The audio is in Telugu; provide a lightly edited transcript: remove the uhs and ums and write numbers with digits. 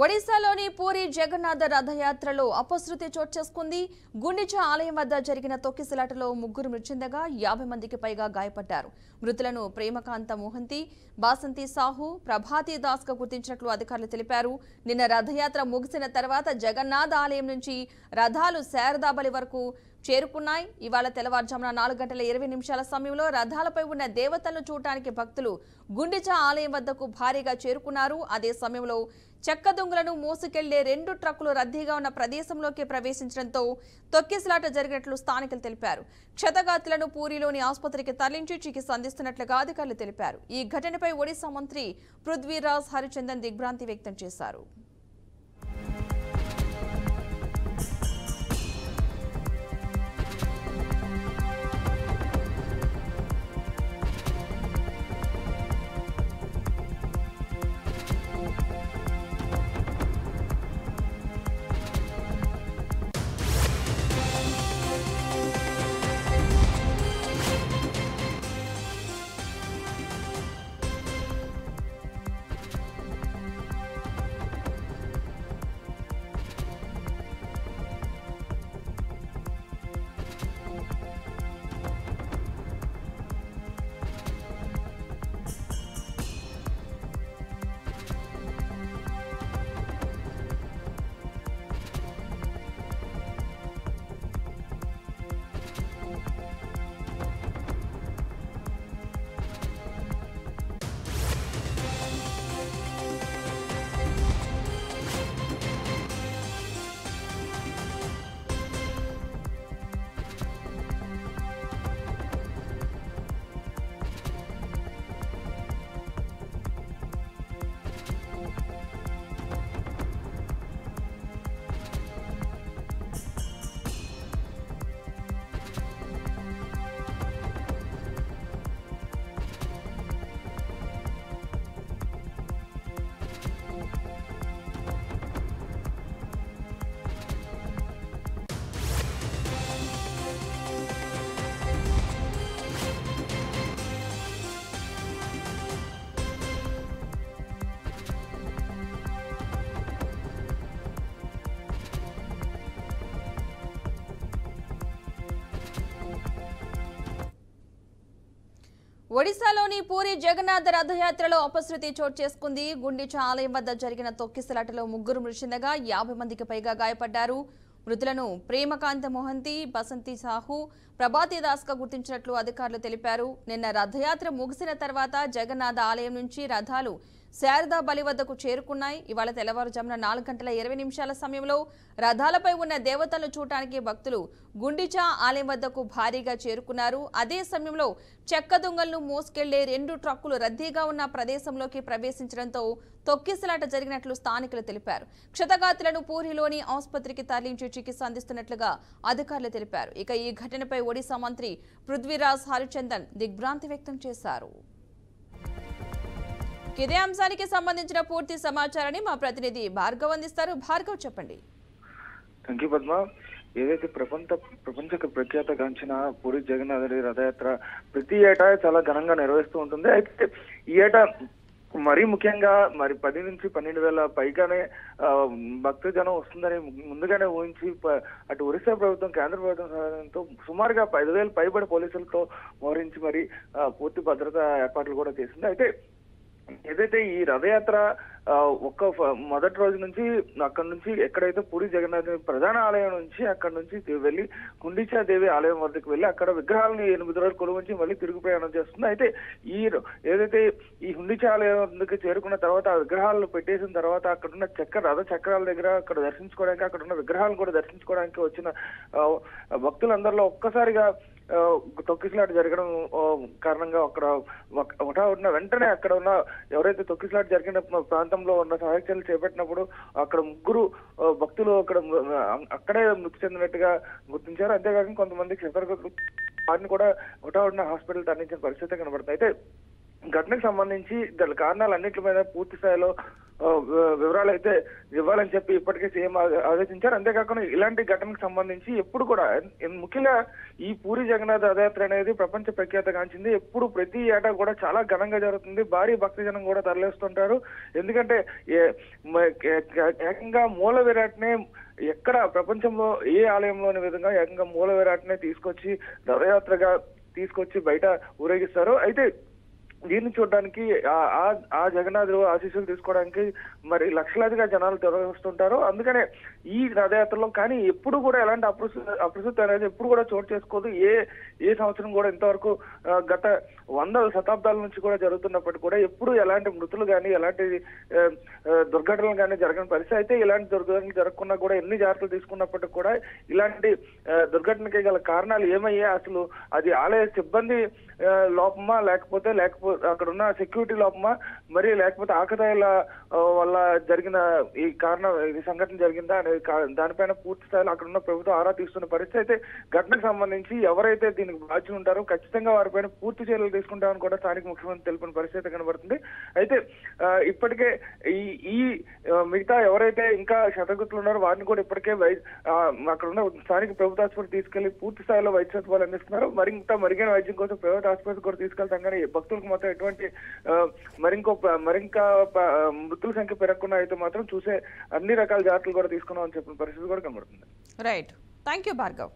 ఒడిశాలోని పూరి జగన్నాథ రథయాత్రలో అపశృతి చోటు చేసుకుంది. గుండిచా ఆలయం వద్ద జరిగిన తొక్కిసలాటలో ముగ్గురు మృతి చెందగా 50 మందికి పైగా గాయపడ్డారు. మృతులను ప్రేమకాంత మోహంతి, బాసంతి సాహు, ప్రభాతి దాస్ గా గుర్తించినట్లు అధికారులు తెలిపారు. నిన్న రథయాత్ర ముగిసిన తర్వాత జగన్నాథ ఆలయం నుంచి రథాలు శారదాబలి వరకు చేరుకున్నాయి. ఇవాళ తెల్లవారుజామున 4:20 సమయంలో రథాలపై ఉన్న దేవతలను చూడటానికి భక్తులు గుండిచా ఆలయం వద్దకు భారీగా చేరుకున్నారు. అదే సమయంలో చెక్క దొంగలను మోసుకెళ్లే 2 ట్రక్కులు రద్దీగా ఉన్న ప్రదేశంలోకి ప్రవేశించడంతో తొక్కిసలాట జరిగినట్లు స్థానికులు తెలిపారు. క్షతగాతులను పూరిలోని ఆసుపత్రికి తరలించి చికిత్స అందిస్తున్నట్లుగా అధికారులు తెలిపారు. ఈ ఘటనపై ఒడిశా మంత్రి పృథ్వీరాజ్ హరిచందన్ దిగ్భ్రాంతి వ్యక్తం చేశారు. ఒడిశాలోని పూరి జగన్నాథ రథయాత్రలో అపశృతి చోటు చేసుకుంది. గుండిచా ఆలయం వద్ద జరిగిన తొక్కిసలాటలో ముగ్గురు మృతి చెందగా 50 మందికి పైగా గాయపడ్డారు. మృతులను ప్రేమకాంత మోహంతి, బసంతి సాహు, ప్రభాతి దాస్ గా గుర్తించినట్లు అధికారులు తెలిపారు. నిన్న రథయాత్ర ముగిసిన తర్వాత జగన్నాథ ఆలయం నుంచి రథాలు శారదా బలి వద్దకు చేరుకున్నాయి. ఇవాళ తెల్లవారుజామున 4:20 సమయంలో రథాలపై ఉన్న దేవతలను చూడటానికి భక్తులు గుండిచా ఆలయం వద్దకు భారీగా చేరుకున్నారు. అదే సమయంలో చెక్క దొంగలను మోసుకెళ్లే 2 ట్రక్కులు రద్దీగా ఉన్న ప్రదేశంలోకి ప్రవేశించడంతో తొక్కిసలాట జరిగినట్లు స్థానికులు తెలిపారు. క్షతగాతులను పూరిలోని ఆసుపత్రికి తరలించి చికిత్స అందిస్తున్నట్లుగా అధికారులు తెలిపారు. ఇక ఈ ఘటనపై ఒడిశా మంత్రి పృథ్వీరాజ్ హరిచందన్ దిగ్భ్రాంతి వ్యక్తం చేశారు. ఇదే అంశానికి సంబంధించిన పూర్తి సమాచారాన్ని మా ప్రతినిధి భార్గవ్ అందిస్తారు. భార్గవ్, చెప్పండి. Thank you Padma. ఏదైతే ప్రపంచ ప్రఖ్యాతగాంచిన పూరి జగన్నాథుడి రథయాత్ర ప్రతి ఏటా చాలా ఘనంగా నిర్వహిస్తూ ఉంటుంది. అయితే ఈ ఏటా మరీ ముఖ్యంగా 10 నుంచి 12 వేల పైగానే భక్తజనం వస్తుందని ముందుగానే ఊహించి అటు ఒరిస్సా ప్రభుత్వం, కేంద్ర ప్రభుత్వం సహాయంతో సుమారుగా 5,000 పైబడి పోలీసులతో మోహరించి మరి పూర్తి భద్రతా ఏర్పాట్లు కూడా చేసింది. అయితే ఏదైతే ఈ రథయాత్ర మొదటి రోజు నుంచి అక్కడి నుంచి ఎక్కడైతే పూరి జగన్నాథ్ ప్రధాన ఆలయం నుంచి అక్కడ నుంచి వెళ్ళి గుండిచా దేవి ఆలయం వద్దకు వెళ్ళి అక్కడ విగ్రహాలను 8 రోజులు కొలువుంచి మళ్ళీ తిరుగు ప్రయాణం చేస్తుంది. అయితే ఏదైతే ఈ గుండిచా ఆలయం వద్దకు చేరుకున్న తర్వాత ఆ విగ్రహాలను పెట్టేసిన తర్వాత అక్కడ ఉన్న రథ చక్రాల దగ్గర అక్కడ దర్శించుకోవడానికి, అక్కడ ఉన్న విగ్రహాలను కూడా దర్శించుకోవడానికి వచ్చిన భక్తులందరిలో ఒక్కసారిగా తొక్కిసలాట జరగడం కారణంగా అక్కడ హఠాత్తున వెంటనే అక్కడ ఉన్న ఎవరైతే తొక్కిసలాట జరిగిన ప్రాంతంలో ఉన్న సహాయక చర్యలు చేపట్టినప్పుడు అక్కడ ముగ్గురు భక్తులు అక్కడే మృతి చెందినట్టుగా గుర్తించారు. అంతేకాకుండా కొంతమంది క్షతగాతులు వారిని కూడా హఠాత్తున హాస్పిటల్ తరలించిన పరిస్థితి కనబడుతుంది. అయితే ఘటనకు సంబంధించి గల కారణాలన్నింటి మీద పూర్తి స్థాయిలో వివరాలు అయితే ఇవ్వాలని చెప్పి ఇప్పటికే సీఎం ఆదేశించారు. అంతేకాకుండా ఇలాంటి ఘటనకు సంబంధించి ఎప్పుడు కూడా ముఖ్యంగా ఈ పూరి జగన్నాథ్ రథయాత్ర అనేది ప్రపంచ ప్రఖ్యాతగాంచింది. ఎప్పుడు ప్రతి ఏటా కూడా చాలా ఘనంగా జరుగుతుంది. భారీ భక్తజనం కూడా తరలిస్తుంటారు. ఎందుకంటే ఏకంగా మూల విరాట్నే ఎక్కడ ప్రపంచంలో ఏ ఆలయంలోని విధంగా ఏకంగా మూల విరాట్నే తీసుకొచ్చి రథయాత్రగా తీసుకొచ్చి బయట ఊరేగిస్తారు. అయితే దీన్ని చూడడానికి ఆ జగన్నాథుడు ఆశీస్సులు తీసుకోవడానికి మరి లక్షలాదిగా జనాలు తరలిస్తుంటారు. అందుకనే ఈ రథయాత్రలో కానీ ఎప్పుడు కూడా ఎలాంటి అప్రస్తుతి అనేది ఎప్పుడు కూడా చోటు చేసుకోదు. ఏ సంవత్సరం కూడా ఇంతవరకు గత 100 శతాబ్దాల నుంచి కూడా జరుగుతున్నప్పటికీ కూడా ఎప్పుడు ఎలాంటి మృతులు కానీ ఎలాంటి దుర్ఘటనలు కానీ జరగని పరిస్థితి. అయితే ఇలాంటి దుర్ఘటనలు జరగకుండా కూడా ఎన్ని జాగ్రత్తలు తీసుకున్నప్పటికీ కూడా ఇలాంటి దుర్ఘటనకి గల కారణాలు ఏమయ్యా, అసలు అది ఆలయ సిబ్బంది లోపమా లేకపోతే అక్కడ ఉన్న సెక్యూరిటీ లోపమా, మరి లేకపోతే ఆకతాయిల వల్ల జరిగిన ఈ సంఘటన జరిగిందా అనేది దానిపైన పూర్తి స్థాయిలో అక్కడ ఉన్న ప్రభుత్వం ఆరా తీస్తున్న పరిస్థితి. అయితే ఘటనకు సంబంధించి ఎవరైతే దీనికి బాధ్యులు ఉంటారో ఖచ్చితంగా వారిపైన పూర్తి చర్యలు తీసుకుంటామని కూడా స్థానిక ముఖ్యమంత్రి తెలిపిన పరిస్థితి కనబడుతుంది. అయితే ఇప్పటికే ఈ మిగతా ఎవరైతే ఇంకా శతగుతులు ఉన్నారో వారిని కూడా ఇప్పటికే అక్కడ ఉన్న స్థానిక ప్రభుత్వ ఆసుపత్రి తీసుకెళ్లి పూర్తి స్థాయిలో వైద్య సదుపాయాలు అందిస్తున్నారు. మరిగిన వైద్యం కోసం ప్రైవేట్ ఆసుపత్రి కూడా తీసుకెళ్తాం. కానీ భక్తులకు మాత్రం ఎటువంటి మరింకా మృతుల సంఖ్య పెరగకుండా అయితే మాత్రం చూసే అన్ని రకాల జాగ్రత్తలు కూడా తీసుకున్నామని చెప్పిన పరిస్థితి కూడా కనబడుతుంది. Right, thank you Bhargav.